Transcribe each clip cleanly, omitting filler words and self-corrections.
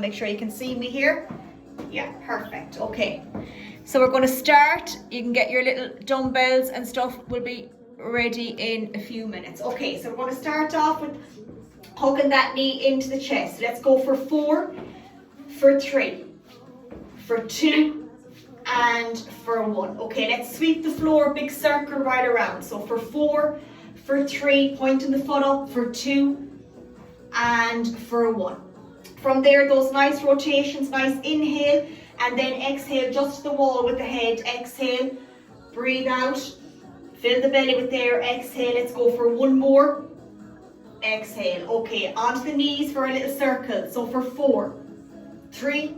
Make sure you can see me here. Yeah, perfect. Okay. So we're going to start. You can get your little dumbbells and stuff will be ready in a few minutes. Okay, so we're going to start off with hooking that knee into the chest. Let's go for 4, for 3, for 2, and for 1. Okay, let's sweep the floor, big circle right around. So for 4, for 3, pointing the foot up, for 2, and for 1. From there, those nice rotations, nice inhale, and then exhale just to the wall with the head. Exhale, breathe out, fill the belly with air, exhale. Let's go for 1 more. Exhale. Okay, onto the knees for a little circle. So for 4, 3,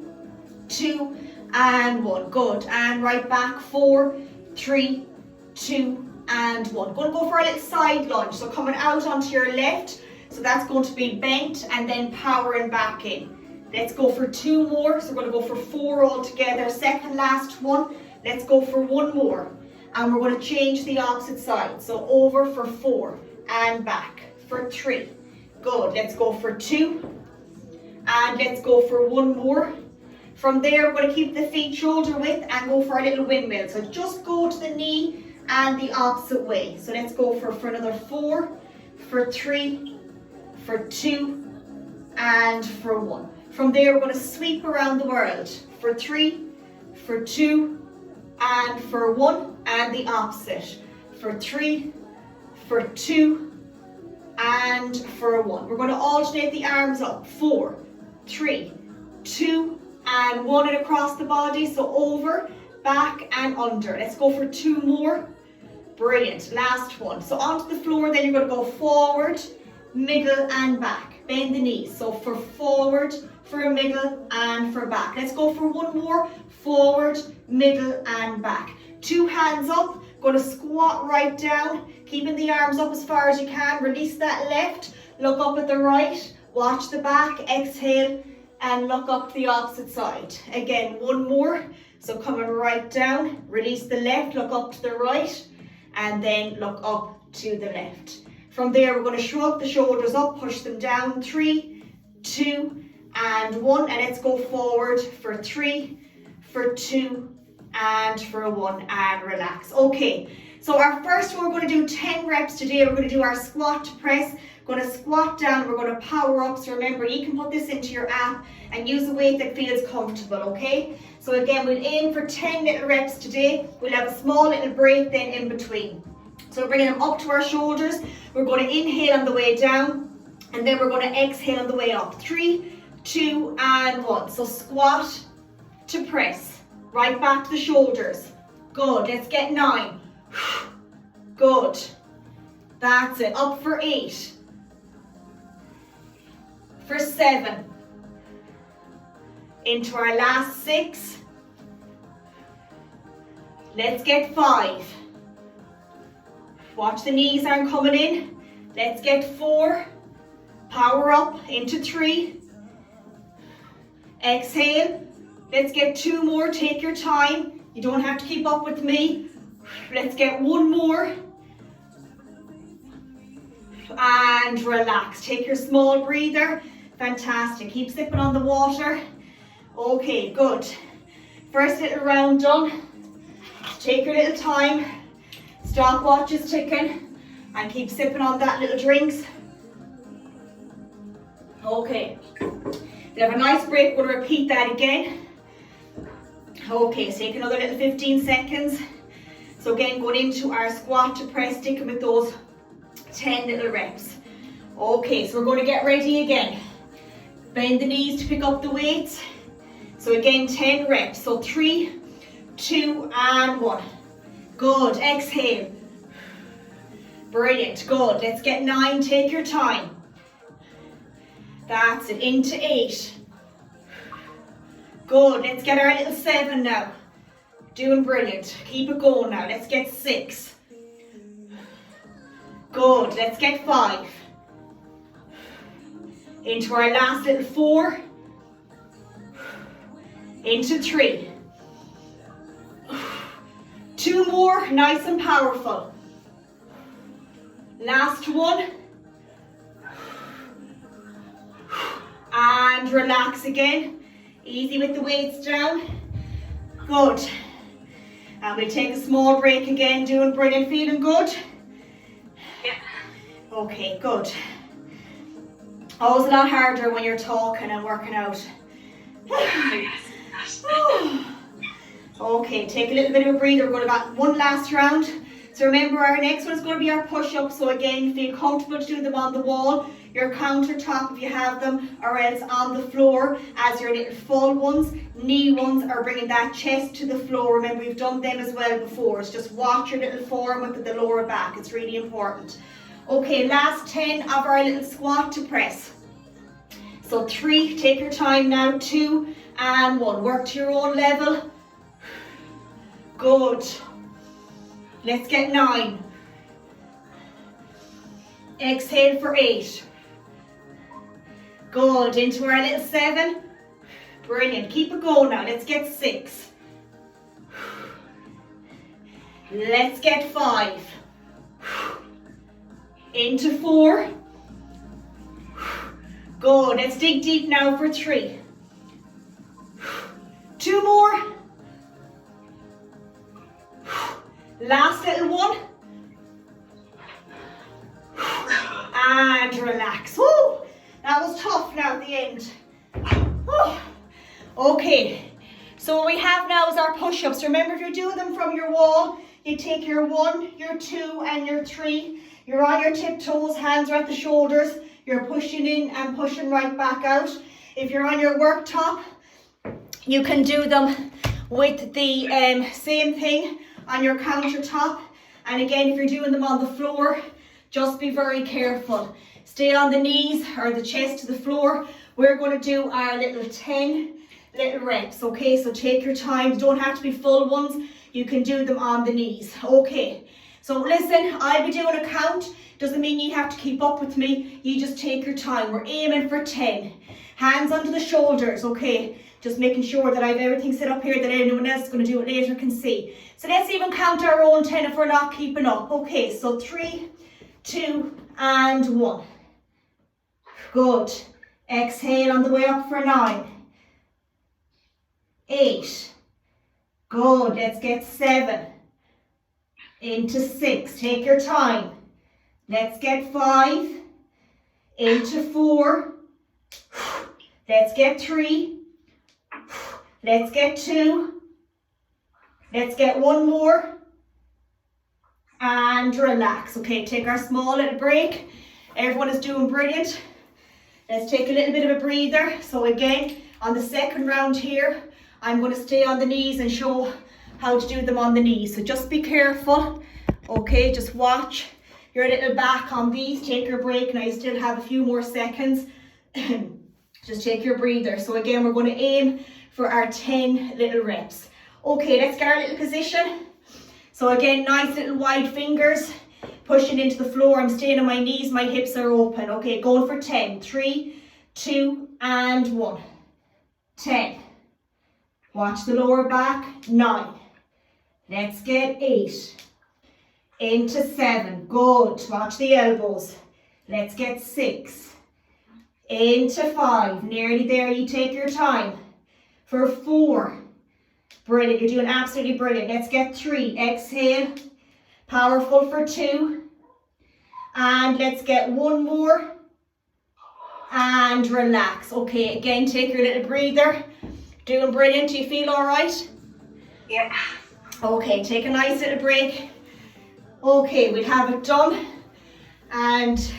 2, and 1. Good. And right back. 4, 3, 2, and 1. Going to go for a little side lunge. So coming out onto your left. So that's going to be bent and then powering back in. Let's go for 2 more. So we're going to go for 4 all together. Second last one. Let's go for 1 more. And we're going to change the opposite side. So over for 4 and back for 3. Good. Let's go for 2. And let's go for 1 more. From there, we're going to keep the feet shoulder width and go for a little windmill. So just go to the knee and the opposite way. So let's go for another 4, for 3, for 2, and for 1. From there, we're going to sweep around the world for 3, for 2, and for 1, and the opposite for 3, for 2, and for 1. We're going to alternate the arms up. 4, 3, 2, and 1, and across the body. So over, back, and under. Let's go for 2 more. Brilliant. Last one. So onto the floor, then you're going to go forward, middle, and back. Bend the knees. So for forward, for middle, and for back. Let's go for 1 more. Forward, middle, and back. 2 hands up. Going to squat right down. Keeping the arms up as far as you can. Release that left. Look up at the right. Watch the back. Exhale. And look up the opposite side. Again, 1 more. So coming right down. Release the left. Look up to the right. And then look up to the left. From there, we're going to shrug the shoulders up, push them down. 3, 2, and 1. And let's go forward for 3, for 2, and for 1. And relax. Okay, so our first one, we're going to do 10 reps today. We're going to do our squat to press. Going to squat down. We're going to power up. So remember, you can put this into your app and use a weight that feels comfortable, okay? So again, we'll aim for 10 little reps today. We'll have a small little break then in between. So we're bringing them up to our shoulders. We're going to inhale on the way down, and then we're going to exhale on the way up. 3, 2, and 1. So squat to press. Right back to the shoulders. Good. Let's get 9. Good. That's it. Up for 8. For 7. Into our last 6. Let's get 5. Watch the knees aren't coming in. Let's get 4. Power up into 3. Exhale. Let's get 2 more. Take your time. You don't have to keep up with me. Let's get 1 more. And relax. Take your small breather. Fantastic. Keep sipping on the water. Okay, good. First little round done. Take your little time. Stopwatch is ticking, and keep sipping on that little drinks. Okay, we have a nice break. We're going to repeat that again. Okay, so take another little 15 seconds. So again, going into our squat to press, sticking with those 10 little reps. Okay, so we're going to get ready again. Bend the knees to pick up the weights. So again, 10 reps. So 3, 2, and 1. Good. Exhale. Brilliant. Good. Let's get 9. Take your time. That's it. Into 8. Good. Let's get our little 7 now. Doing brilliant. Keep it going now. Let's get 6. Good. Let's get 5. Into our last little 4. Into 3. 2 more, nice and powerful. Last one. And relax again. Easy with the weights down. Good. And we'll take a small break again. Doing brilliant. Feeling good? Yeah. Okay, good. Always a lot harder when you're talking and working out. Okay, take a little bit of a breather. We're going to have one last round. So remember, our next one is going to be our push-ups. So again, feel comfortable to do them on the wall, your countertop if you have them, or else on the floor as your little full ones. Knee ones are bringing that chest to the floor. Remember, we've done them as well before. It's just watch your little form with the lower back. It's really important. Okay, last 10 of our little squat to press. So 3, take your time now, 2 and 1. Work to your own level. Good. Let's get 9. Exhale for 8. Good. Into our little 7. Brilliant. Keep it going now. Let's get 6. Let's get 5. Into 4. Good. Let's dig deep now for 3. 2 more. Last little one. And relax. Woo! That was tough now at the end. Woo. Okay. So what we have now is our push-ups. Remember, if you're doing them from your wall, you take your 1, your 2, and your 3. You're on your tiptoes, hands are at the shoulders. You're pushing in and pushing right back out. If you're on your worktop, you can do them with the same thing on your countertop. And again, if you're doing them on the floor, just be very careful. Stay on the knees or the chest to the floor. We're going to do our little 10 little reps, okay? So take your time. You don't have to be full ones. You can do them on the knees, okay? So listen, I'll be doing a count. Doesn't mean you have to keep up with me. You just take your time. We're aiming for 10. Hands under the shoulders, okay? Just making sure that I have everything set up here that anyone else is going to do it later can see. So let's even count our own 10 if we're not keeping up. Okay, so 3, 2, and 1. Good. Exhale on the way up for 9. 8. Good. Let's get 7. Into 6. Take your time. Let's get 5. Into 4. Let's get 3. Let's get 2. Let's get 1 more. And relax. Okay, take our small little break. Everyone is doing brilliant. Let's take a little bit of a breather. So again, on the second round here, I'm going to stay on the knees and show how to do them on the knees. So just be careful. Okay, just watch your little back on these. Take your break. Now you still have a few more seconds. Just take your breather. So again, we're going to aim for our 10 little reps. Okay, let's get our little position. So again, nice little wide fingers, pushing into the floor. I'm staying on my knees, my hips are open. Okay, going for 10. 3, 2, and 1. 10. Watch the lower back. 9. Let's get 8. Into 7. Good. Watch the elbows. Let's get 6. Into 5. Nearly there. You take your time. For 4. Brilliant. You're doing absolutely brilliant. Let's get 3. Exhale. Powerful for 2. And let's get 1 more. And relax. Okay, again, take your little breather. Doing brilliant. Do you feel all right? Yeah. Okay, take a nice little break. Okay, we'll have it done. And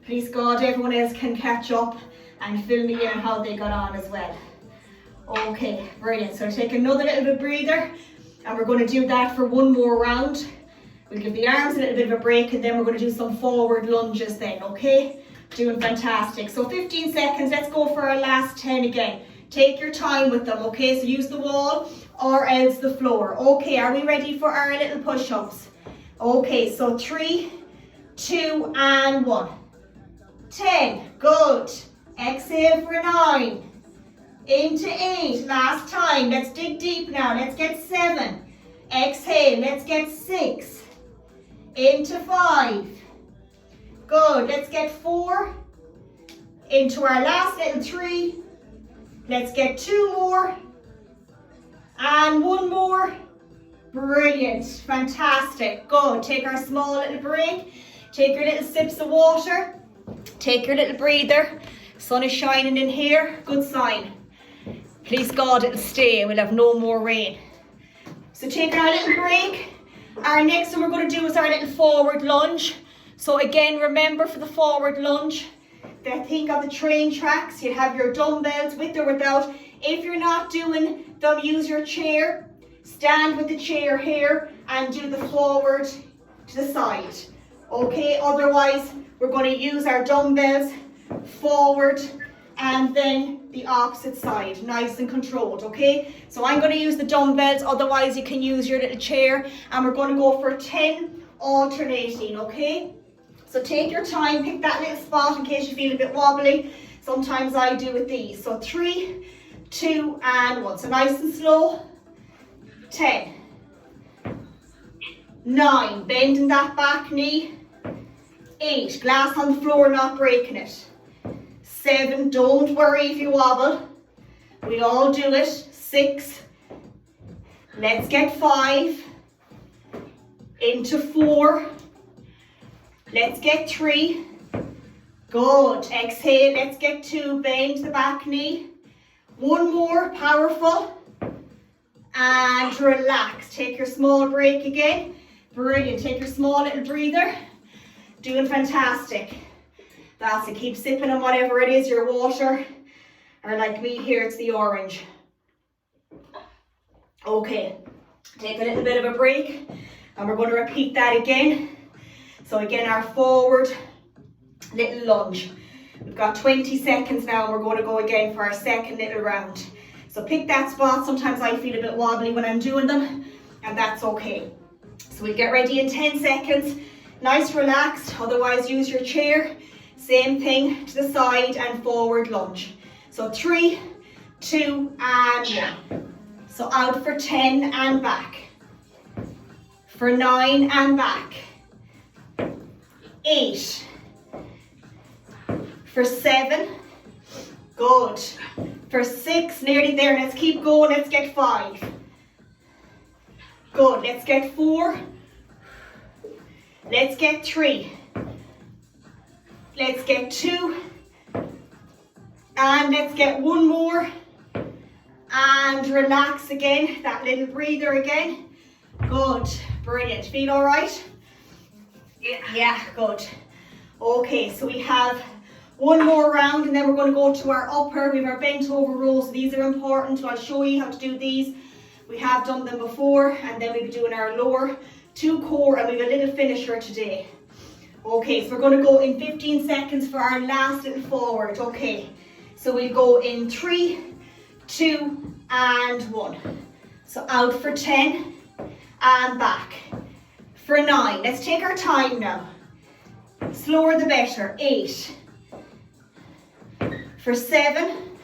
please God, everyone else can catch up and fill me in how they got on as well. Okay, brilliant. So take another little bit breather, and we're going to do that for 1 more round. We'll give the arms a little bit of a break, and then we're going to do some forward lunges then, okay? Doing fantastic. So 15 seconds, let's go for our last 10 again. Take your time with them, okay? So use the wall or else the floor. Okay, are we ready for our little push-ups? Okay, so 3, 2, and 1. 10, good. Exhale for 9. Into 8, last time. Let's dig deep now. Let's get 7. Exhale, let's get 6. Into 5. Good, let's get 4. into our last little 3. Let's get 2 more. And 1 more. Brilliant, fantastic, good. Take our small little break. Take your little sips of water. Take your little breather. Sun is shining in here, good sign. Please God it'll stay and we'll have no more rain. So take our little break. Our next one we're going to do is our little forward lunge. So again, remember for the forward lunge, think of the train tracks. You have your dumbbells with or without. If you're not doing them, use your chair. Stand with the chair here and do the forward to the side. Okay, otherwise we're going to use our dumbbells forward and then the opposite side, nice and controlled, okay? So I'm going to use the dumbbells, otherwise you can use your little chair, and we're going to go for 10 alternating, okay? So take your time, pick that little spot in case you feel a bit wobbly. Sometimes I do with these. So 3, 2, and 1. So nice and slow. 10. 9, bending that back knee. 8, glass on the floor, not breaking it. 7, don't worry if you wobble. We all do it. 6, let's get 5. Into 4. Let's get 3. Good. Exhale, let's get 2. Bend the back knee. 1 more, powerful. And relax. Take your small break again. Brilliant. Take your small little breather. Doing fantastic. That's it. Keep sipping on whatever it is, your water. Or like me here, it's the orange. Okay. Take a little bit of a break. And we're going to repeat that again. So again, our forward little lunge. We've got 20 seconds now and we're going to go again for our second little round. So pick that spot. Sometimes I feel a bit wobbly when I'm doing them, and that's okay. So we'll get ready in 10 seconds. Nice, relaxed. Otherwise, use your chair. Same thing to the side and forward lunge. So 3, 2, and 1. So out for 10 and back. For 9 and back. 8. For 7. Good. For 6, nearly there. Let's keep going. Let's get 5. Good. Let's get 4. Let's get 3. Let's get 2. And let's get 1 more. And relax again. That little breather again. Good. Brilliant. Feel all right? Yeah, good. Okay, so we have 1 more round and then we're going to go to our upper. We have our bent over rows. These are important, so I'll show you how to do these. We have done them before, and then we'll be doing our lower 2 core, and we have a little finisher today. Okay, so we're going to go in 15 seconds for our last little forward. Okay, so we'll go in 3, 2, and 1. So out for 10 and back. For 9, let's take our time now. Slower the better. 8. For 7.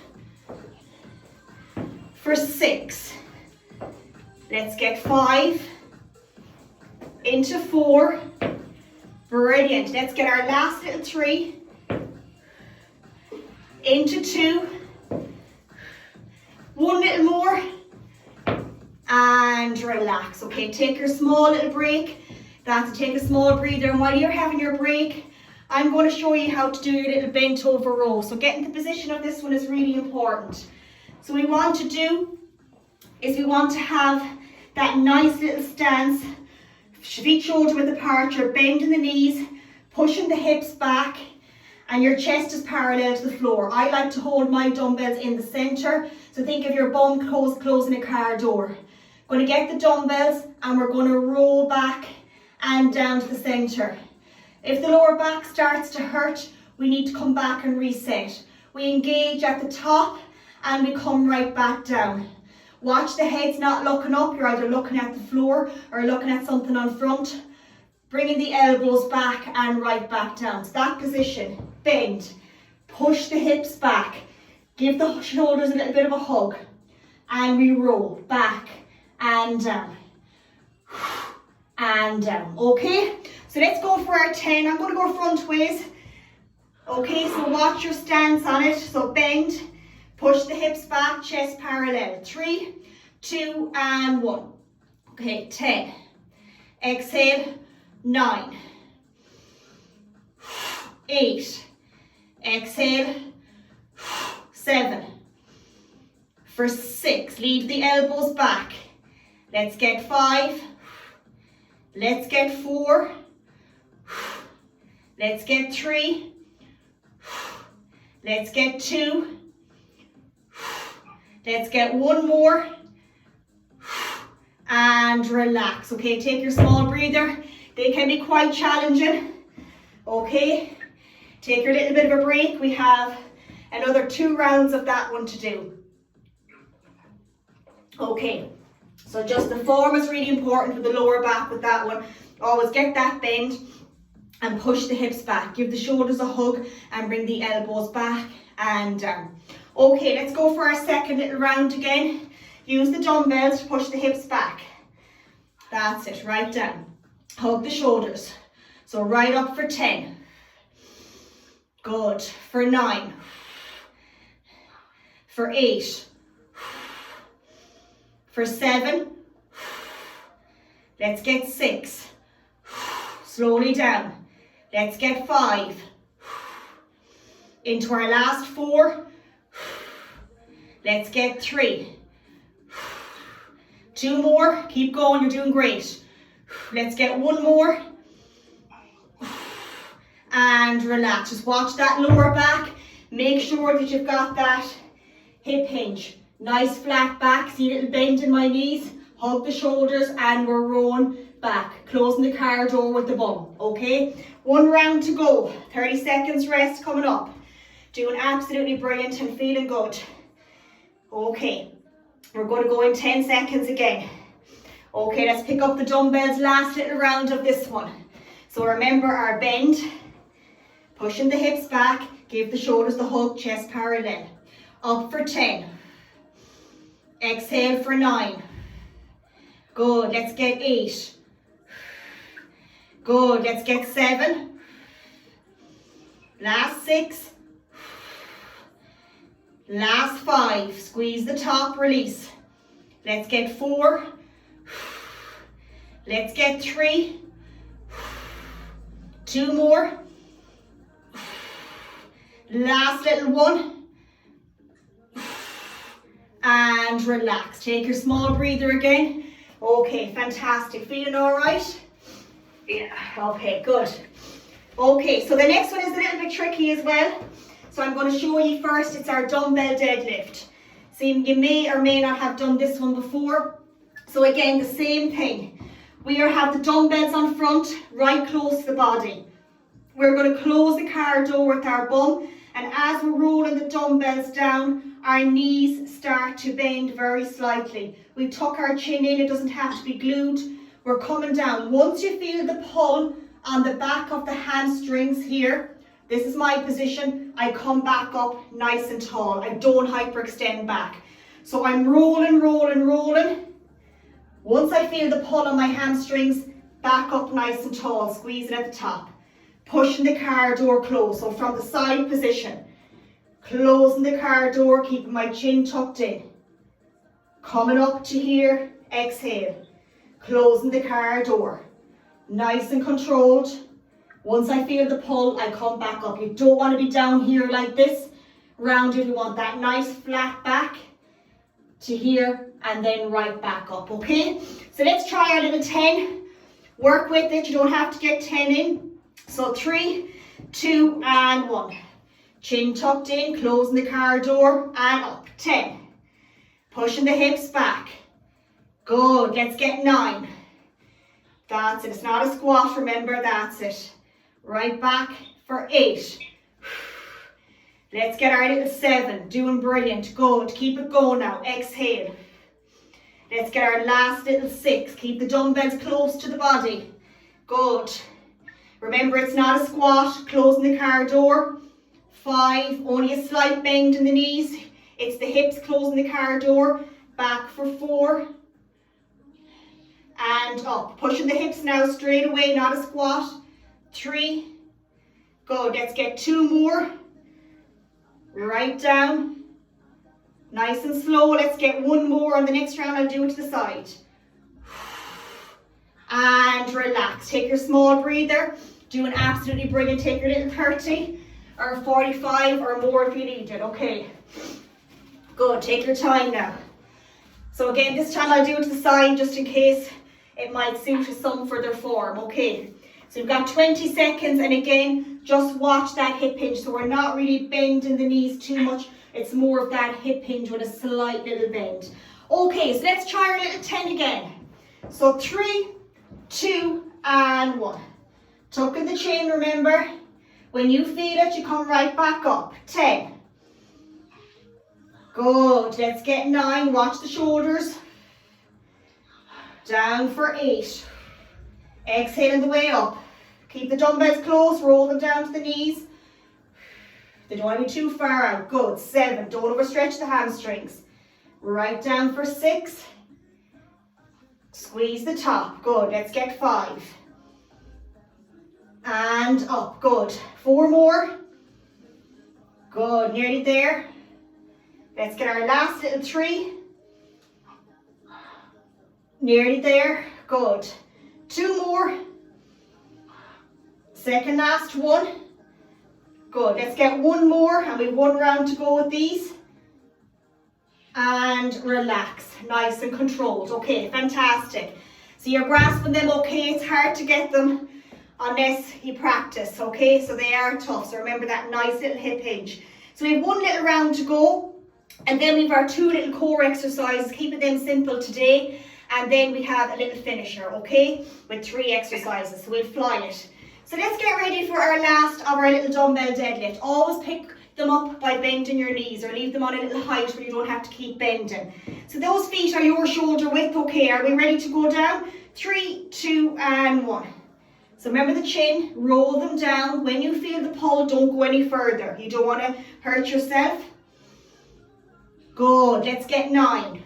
For 6. Let's get 5. Into 4. Brilliant. Let's get our last little 3. Into 2. 1 little more. And relax. Okay, take your small little break. That's to take a small breather, and while you're having your break, I'm going to show you how to do your little bent over row. So getting the position of this one is really important. So what we want to do is we want to have that nice little stance, feet shoulder width apart, you're bending the knees, pushing the hips back, and your chest is parallel to the floor. I like to hold my dumbbells in the center, so think of your bum closing a car door. Going to get the dumbbells and we're going to roll back and down to the center. If the lower back starts to hurt, we need to come back and reset. We engage at the top and we come right back down. Watch the head's not looking up. You're either looking at the floor or looking at something on front. Bringing the elbows back and right back down. So that position, bend, push the hips back, give the shoulders a little bit of a hug, and we roll back and down. And down, okay? So let's go for our 10. I'm going to go front ways. Okay, so watch your stance on it. So bend, push the hips back, chest parallel. 3, 2, and 1. Okay, 10. Exhale, 9. 8. Exhale, 7. For 6, leave the elbows back. Let's get 5. Let's get 4. Let's get 3. Let's get 2. Let's get 1 more. And relax. Okay, take your small breather. They can be quite challenging. Okay, take your little bit of a break. We have another 2 rounds of that one to do. Okay, so just the form is really important with the lower back with that one. Always get that bend and push the hips back. Give the shoulders a hug and bring the elbows back and down. Okay, let's go for our second little round again. Use the dumbbells to push the hips back. That's it, right down. Hug the shoulders. So right up for 10. Good. For 9. For 8. For 7. Let's get 6. Slowly down. Let's get 5. Into our last 4. Let's get 3. 2 more. Keep going. You're doing great. Let's get 1 more. And relax. Just watch that lower back. Make sure that you've got that hip hinge. Nice flat back. See a little bend in my knees. Hug the shoulders and we're rolling back. Closing the car door with the bum. Okay? 1 round to go. 30 seconds rest coming up. Doing absolutely brilliant and feeling good. Okay. We're going to go in 10 seconds again. Okay, let's pick up the dumbbells. Last little round of this one. So remember our bend. Pushing the hips back. Give the shoulders the hug. Chest parallel. Up for 10. Exhale for 9. Good. Let's get 8. Good. Let's get 7. Last 6. Last 5. Squeeze the top. Release. Let's get 4. Let's get 3. 2 more. Last little one. And relax. Take your small breather again. Okay, fantastic. Feeling all right? Yeah. Okay, good. Okay, so the next one is a little bit tricky as well. So I'm going to show you first. It's our dumbbell deadlift. So you may or may not have done this one before. So again, the same thing. We have the dumbbells on front, right close to the body. We're going to close the car door with our bum. And as we're rolling the dumbbells down, our knees start to bend very slightly. We tuck our chin in, it doesn't have to be glued. We're coming down. Once you feel the pull on the back of the hamstrings here, this is my position, I come back up nice and tall. I don't hyperextend back. So I'm rolling, rolling, rolling. Once I feel the pull on my hamstrings, back up nice and tall, squeezing at the top. Pushing the car door closed, so from the side position. Closing the car door, keeping my chin tucked in. Coming up to here, exhale. Closing the car door. Nice and controlled. Once I feel the pull, I come back up. You don't want to be down here like this. Rounded, you want that nice flat back to here and then right back up, okay? So let's try our little 10. Work with it, you don't have to get 10 in. So 3, 2, and 1. Chin tucked in, closing the car door, and up. 10. Pushing the hips back. Good, let's get 9. That's it, it's not a squat, remember, that's it. Right back for 8. Let's get our little 7, doing brilliant, good, keep it going now, exhale. Let's get our last little 6, keep the dumbbells close to the body, good. Remember, it's not a squat, closing the car door. 5, only a slight bend in the knees. It's the hips closing the car door. Back for 4. And up. Pushing the hips now straight away, not a squat. 3. Good, let's get 2 more. Right down. Nice and slow. Let's get 1 more. On the next round, I'll do it to the side. And relax. Take your small breather. Doing absolutely brilliant. Take your little 30 or 45 or more if you need it. Okay. Good. Take your time now. So again, this time I'll do it to the side just in case it might suit you some further form. Okay. So you've got 20 seconds, and again, just watch that hip hinge. So we're not really bending the knees too much. It's more of that hip hinge with a slight little bend. Okay, so let's try our little 10 again. So 3, 2, and 1. Tuck in the chin, remember. When you feel it, you come right back up. 10. Good. Let's get 9. Watch the shoulders. Down for 8. Exhaling the way up. Keep the dumbbells close. Roll them down to the knees. They don't want to be too far out. Good. 7. Don't overstretch the hamstrings. Right down for 6. Squeeze the top. Good. Let's get 5. And up. Good. 4 more. Good. Nearly there. Let's get our last little 3. Nearly there. Good. 2 more. Second last one. Good. Let's get 1 more, and we've 1 round to go with these. And relax. Nice and controlled. Okay, fantastic. So you're grasping them okay. It's hard to get them unless you practice, okay? So they are tough. So remember that nice little hip hinge. So we have 1 little round to go, and then we've our 2 little core exercises, keeping them simple today. And then we have a little finisher, okay? With 3 exercises, so we'll fly it. So let's get ready for our last of our little dumbbell deadlift. Always pick them up by bending your knees, or leave them on a little height where you don't have to keep bending. So those feet are your shoulder width, okay? Are we ready to go down? 3, 2, and 1. So remember the chin, roll them down. When you feel the pull, don't go any further. You don't want to hurt yourself. Good, let's get 9.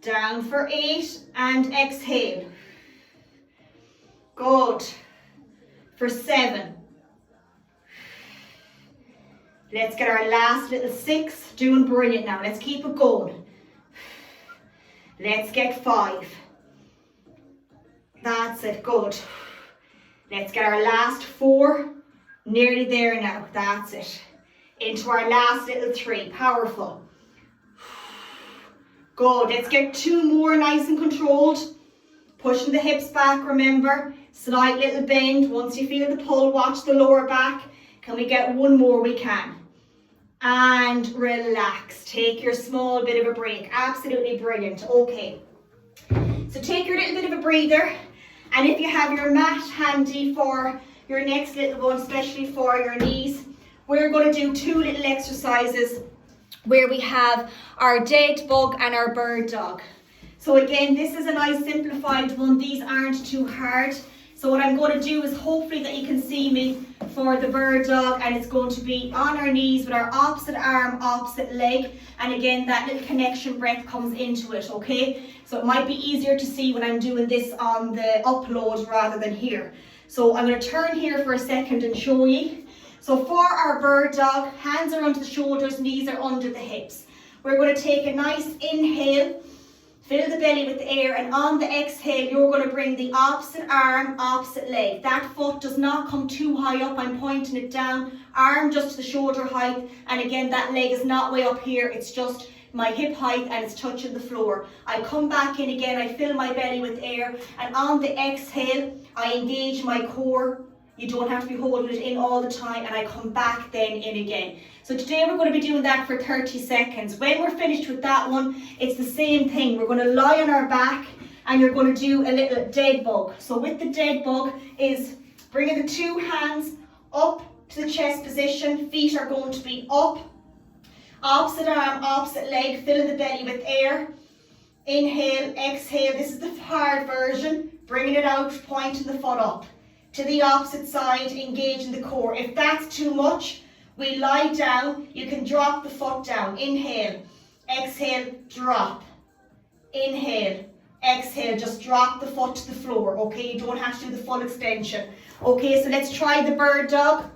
Down for 8 and exhale. Good. For 7. Let's get our last little 6. Doing brilliant now. Let's keep it going. Let's get 5. That's it. Good. Let's get our last 4. Nearly there now. That's it. Into our last little 3. Powerful. Good. Let's get 2 more nice and controlled. Pushing the hips back, remember. Slight little bend. Once you feel the pull, watch the lower back. Can we get 1 more? We can. And relax. Take your small bit of a break. Absolutely brilliant. Okay. So take your little bit of a breather. And if you have your mat handy for your next little one, especially for your knees, we're going to do 2 little exercises where we have our dead bug and our bird dog. So again, this is a nice simplified one. These aren't too hard. So what I'm going to do is hopefully that you can see me for the bird dog, and it's going to be on our knees with our opposite arm, opposite leg. And again, that little connection breath comes into it, okay? So it might be easier to see when I'm doing this on the upload rather than here. So I'm going to turn here for a second and show you. So for our bird dog, hands are under the shoulders, knees are under the hips. We're going to take a nice inhale, fill the belly with air, and on the exhale, you're going to bring the opposite arm, opposite leg. That foot does not come too high up. I'm pointing it down. Arm just to the shoulder height. And again, that leg is not way up here. It's just my hip height and it's touching the floor. I come back in again. I fill my belly with air. And on the exhale, I engage my core. You don't have to be holding it in all the time, and I come back then in again. So today we're going to be doing that for 30 seconds. When we're finished with that one, it's the same thing. We're going to lie on our back, and you're going to do a little dead bug. So with the dead bug is bringing the 2 hands up to the chest position. Feet are going to be up. Opposite arm, opposite leg, filling the belly with air. Inhale, exhale. This is the hard version. Bringing it out, pointing the foot up. To the opposite side, engaging the core. If that's too much, we lie down. You can drop the foot down. Inhale, exhale, drop. Inhale, exhale, just drop the foot to the floor, okay? You don't have to do the full extension. Okay, so let's try the bird dog.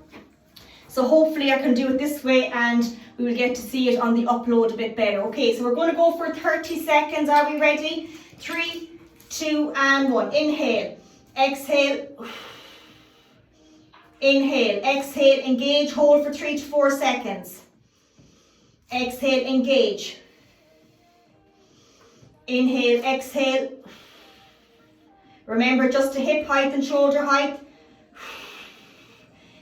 So hopefully I can do it this way and we will get to see it on the upload a bit better. Okay, so we're going to go for 30 seconds. Are we ready? 3, 2, and 1. Inhale, exhale, inhale, exhale, engage, hold for 3 to 4 seconds. Exhale, engage. Inhale, exhale. Remember just to hip height and shoulder height.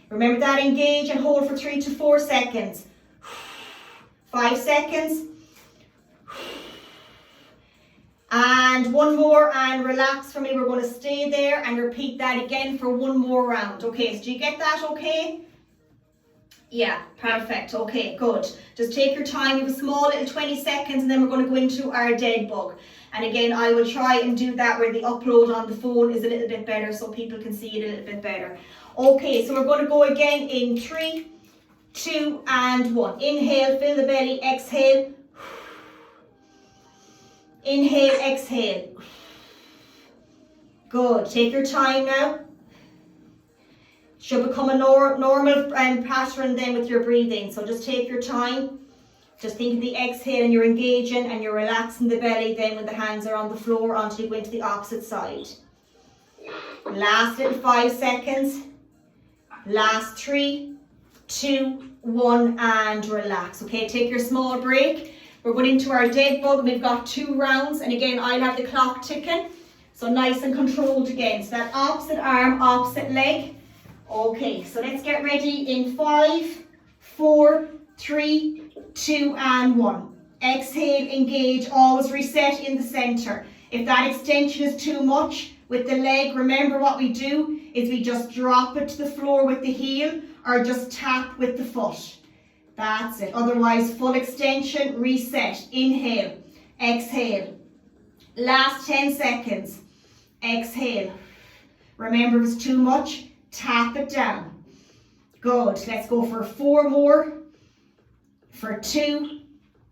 Remember that, engage and hold for 3 to 4 seconds. 5 seconds. And one more and relax for me. We're going to stay there and repeat that again for one more round. Okay, so do you get that okay? Yeah, perfect. Okay, good. Just take your time. You have a small little 20 seconds and then we're going to go into our dead bug. And again, I will try and do that where the upload on the phone is a little bit better so people can see it a little bit better. Okay, so we're going to go again in 3, 2, and 1. Inhale, fill the belly, exhale. Inhale, exhale. Good. Take your time now. Should become a normal pattern then with your breathing. So just take your time. Just think of the exhale and you're engaging and you're relaxing the belly then when the hands are on the floor until you go into the opposite side. Last little 5 seconds. Last 3, 2, 1, and relax. Okay, take your small break. We're going into our dead bug. We've got 2 rounds, and again, I'll have the clock ticking. So nice and controlled again. So that opposite arm, opposite leg. Okay, so let's get ready in 5, 4, 3, 2, and 1. Exhale, engage, always reset in the center. If that extension is too much with the leg, remember what we do is we just drop it to the floor with the heel or just tap with the foot. That's it. Otherwise, full extension, reset. Inhale, exhale. Last 10 seconds. Exhale. Remember, if it's too much, tap it down. Good. Let's go for 4 more. For 2.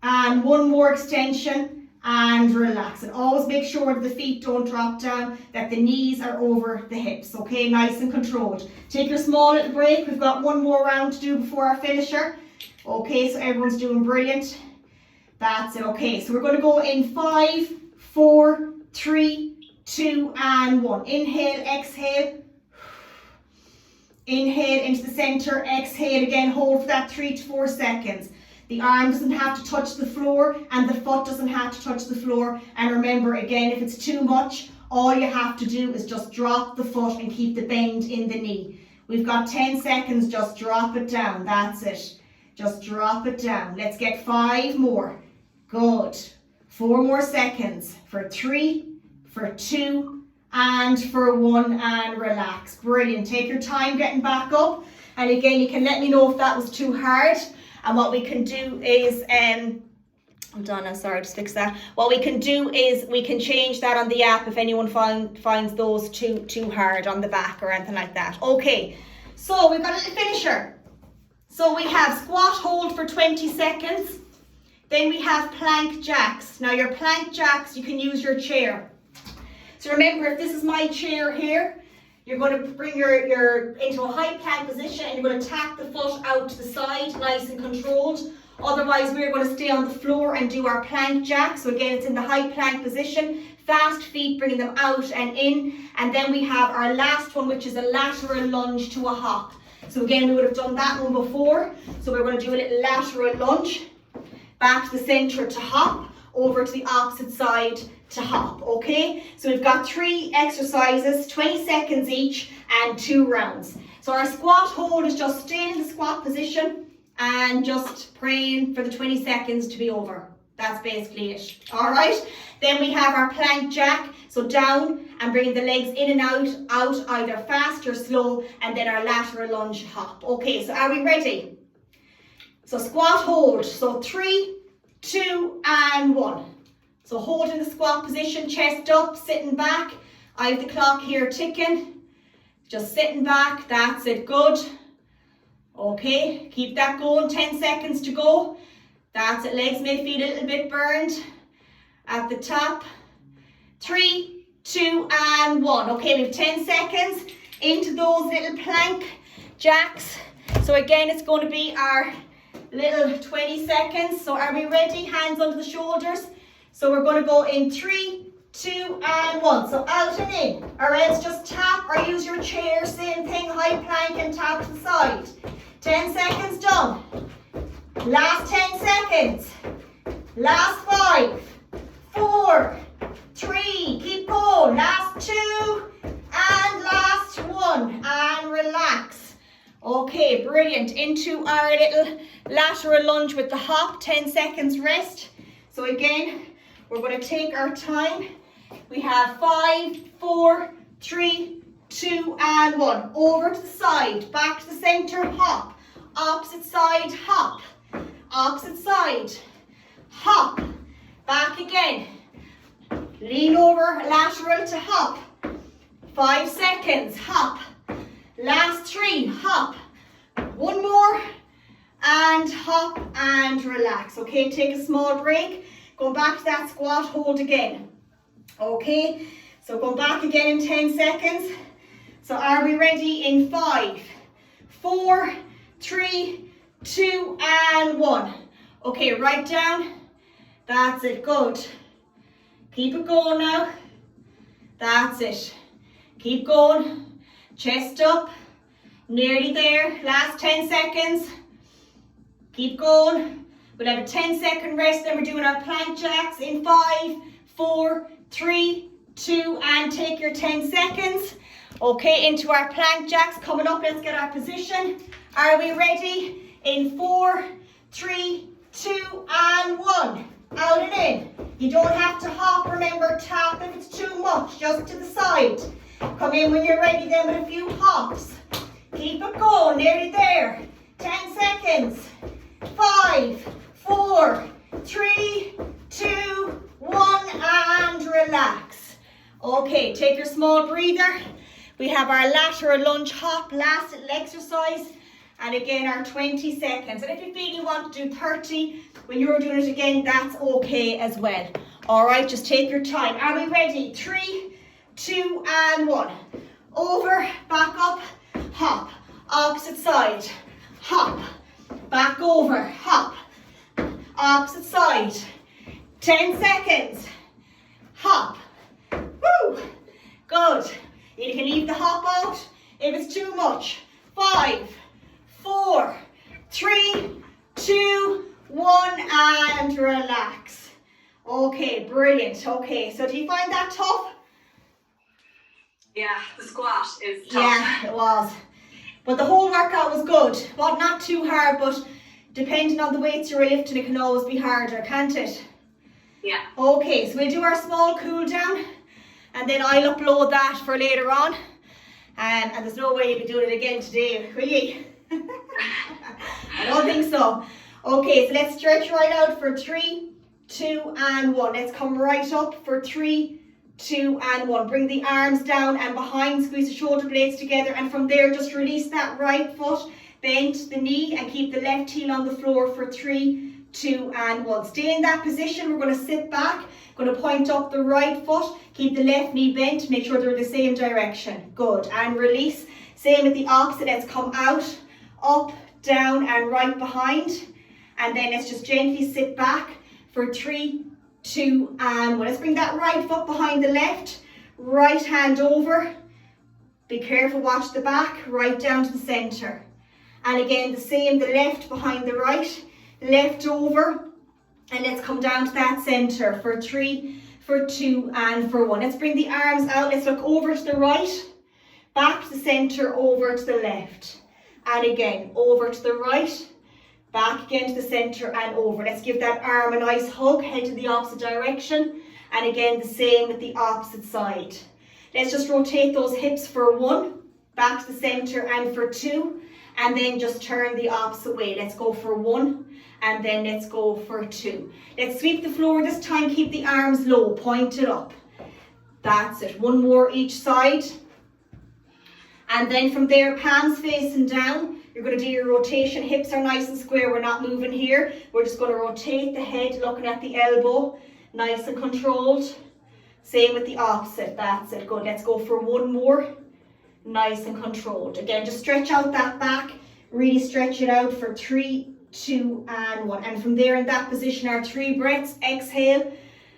And 1 more extension. And relax. And always make sure that the feet don't drop down, that the knees are over the hips. Okay, nice and controlled. Take your small little break. We've got 1 more round to do before our finisher. Okay, so everyone's doing brilliant. That's it. Okay, so we're going to go in 5, 4, 3, 2, and 1. Inhale, exhale. Inhale into the center. Exhale again. Hold for that 3 to 4 seconds. The arm doesn't have to touch the floor and the foot doesn't have to touch the floor. And remember, again, if it's too much, all you have to do is just drop the foot and keep the bend in the knee. We've got 10 seconds. Just drop it down. That's it. Just drop it down. Let's get 5 more. Good. 4 more seconds. For 3, for 2, and for 1, and relax. Brilliant. Take your time getting back up. And again, you can let me know if that was too hard. And what we can do is, I'm done, I'm sorry, just fix that. What we can do is we can change that on the app if anyone finds those too hard on the back or anything like that. Okay, so we've got a little finisher. So we have squat hold for 20 seconds. Then we have plank jacks. Now your plank jacks, you can use your chair. So remember, if this is my chair here, you're going to bring your into a high plank position and you're going to tap the foot out to the side, nice and controlled. Otherwise, we're going to stay on the floor and do our plank jack. So again, it's in the high plank position. Fast feet, bringing them out and in. And then we have our last one, which is a lateral lunge to a hop. So again, we would have done that one before. So we're going to do a little lateral lunge. Back to the center to hop. Over to the opposite side to hop, okay? So we've got 3 exercises, 20 seconds each, and 2 rounds. So our squat hold is just staying in the squat position and just praying for the 20 seconds to be over. That's basically it, all right? Then we have our plank jack, so down and bringing the legs in and out either fast or slow, and then our lateral lunge hop. Okay, so are we ready? So squat hold, so 3, 2, and 1. So hold in the squat position, chest up, sitting back. I have the clock here ticking. Just sitting back, that's it, good. Okay, keep that going, 10 seconds to go. That's it, legs may feel a little bit burned at the top. 3, 2, and 1. Okay, we have 10 seconds into those little plank jacks. So again, it's going to be our little 20 seconds. So are we ready? Hands under the shoulders. So we're going to go in 3, 2, and 1. So out and in. Or else just tap or use your chair. Same thing, high plank and tap to the side. 10 seconds done. Last 10 seconds. Last 5, 4, 3, keep going. Last 2, and last 1. And relax. Okay, brilliant. Into our little lateral lunge with the hop. 10 seconds rest. So again, we're going to take our time. We have 5, 4, 3, 2, and 1. Over to the side, back to the center, hop. Opposite side, hop. Opposite side, hop. Back again. Lean over, lateral to hop. 5 seconds, hop. Last 3, hop. 1 more, and hop and relax. Okay, take a small break. Going back to that squat hold again. Okay, so going back again in 10 seconds. So are we ready in 5, 4, 3, 2, and 1. Okay, right down. That's it, good. Keep it going now. That's it. Keep going. Chest up. Nearly there. Last 10 seconds. Keep going. We'll have a 10-second rest, then we're doing our plank jacks in 5, 4, 3, 2, and take your 10 seconds. Okay, into our plank jacks. Coming up, let's get our position. Are we ready? In 4, 3, 2, and 1. Out and in. You don't have to hop. Remember, tap if it's too much, just to the side. Come in when you're ready then with a few hops. Keep it going, nearly there. 10 seconds. 5, 4, 3, 2, 1, and relax. Okay, take your small breather. We have our lateral lunge hop, last little exercise. And again, our 20 seconds. And if you feel you want to do 30, when you're doing it again, that's okay as well. All right, just take your time. Are we ready? 3, 2, and 1. Over, back up, hop. Opposite side, hop. Back over, hop. Opposite side. 10 seconds. Hop. Woo! Good. You can leave the hop out if it's too much. 5, 4, 3, 2, 1, and relax. Okay, brilliant. Okay, so do you find that tough? Yeah, the squat is tough. Yeah, it was. But the whole workout was good. Well, not too hard, but depending on the weights you're lifting, it can always be harder, can't it? Yeah. Okay, so we'll do our small cool down, and then I'll upload that for later on. And there's no way you'll be doing it again today, will you? I don't think so. Okay, so let's stretch right out for 3, 2, and 1. Let's come right up for 3, 2, and 1. Bring the arms down and behind, squeeze the shoulder blades together, and from there just release that right foot, bend the knee, and keep the left heel on the floor for 3, 2, and 1. Stay in that position. We're going to sit back, going to point up the right foot, keep the left knee bent, make sure they're in the same direction. Good, and release. Same with the opposite. Let's come out, up, down, and right behind, and then let's just gently sit back for 3, 2, and 1. Let's bring that right foot behind the left, right hand over. Be careful, watch the back, right down to the center. And again, the same, the left behind the right, left over, and let's come down to that center for 3, for 2, and for 1. Let's bring the arms out. Let's look over to the right, back to the center, over to the left. And again, over to the right, back again to the center and over. Let's give that arm a nice hug, head to the opposite direction. And again, the same with the opposite side. Let's just rotate those hips for 1, back to the center, and for 2. And then just turn the opposite way. Let's go for 1, and then let's go for 2. Let's sweep the floor this time, keep the arms low, pointed up. That's it, 1 more each side. And then from there, palms facing down. You're going to do your rotation. Hips are nice and square. We're not moving here. We're just going to rotate the head, looking at the elbow. Nice and controlled. Same with the opposite, that's it, good. Let's go for one more, nice and controlled. Again, just stretch out that back, really stretch it out for 3, 2, and 1. And from there in that position, our 3 breaths, exhale,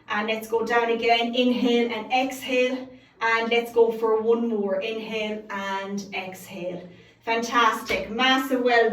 and let's go down again, inhale and exhale, and let's go for one more, inhale and exhale. Fantastic, massive well done.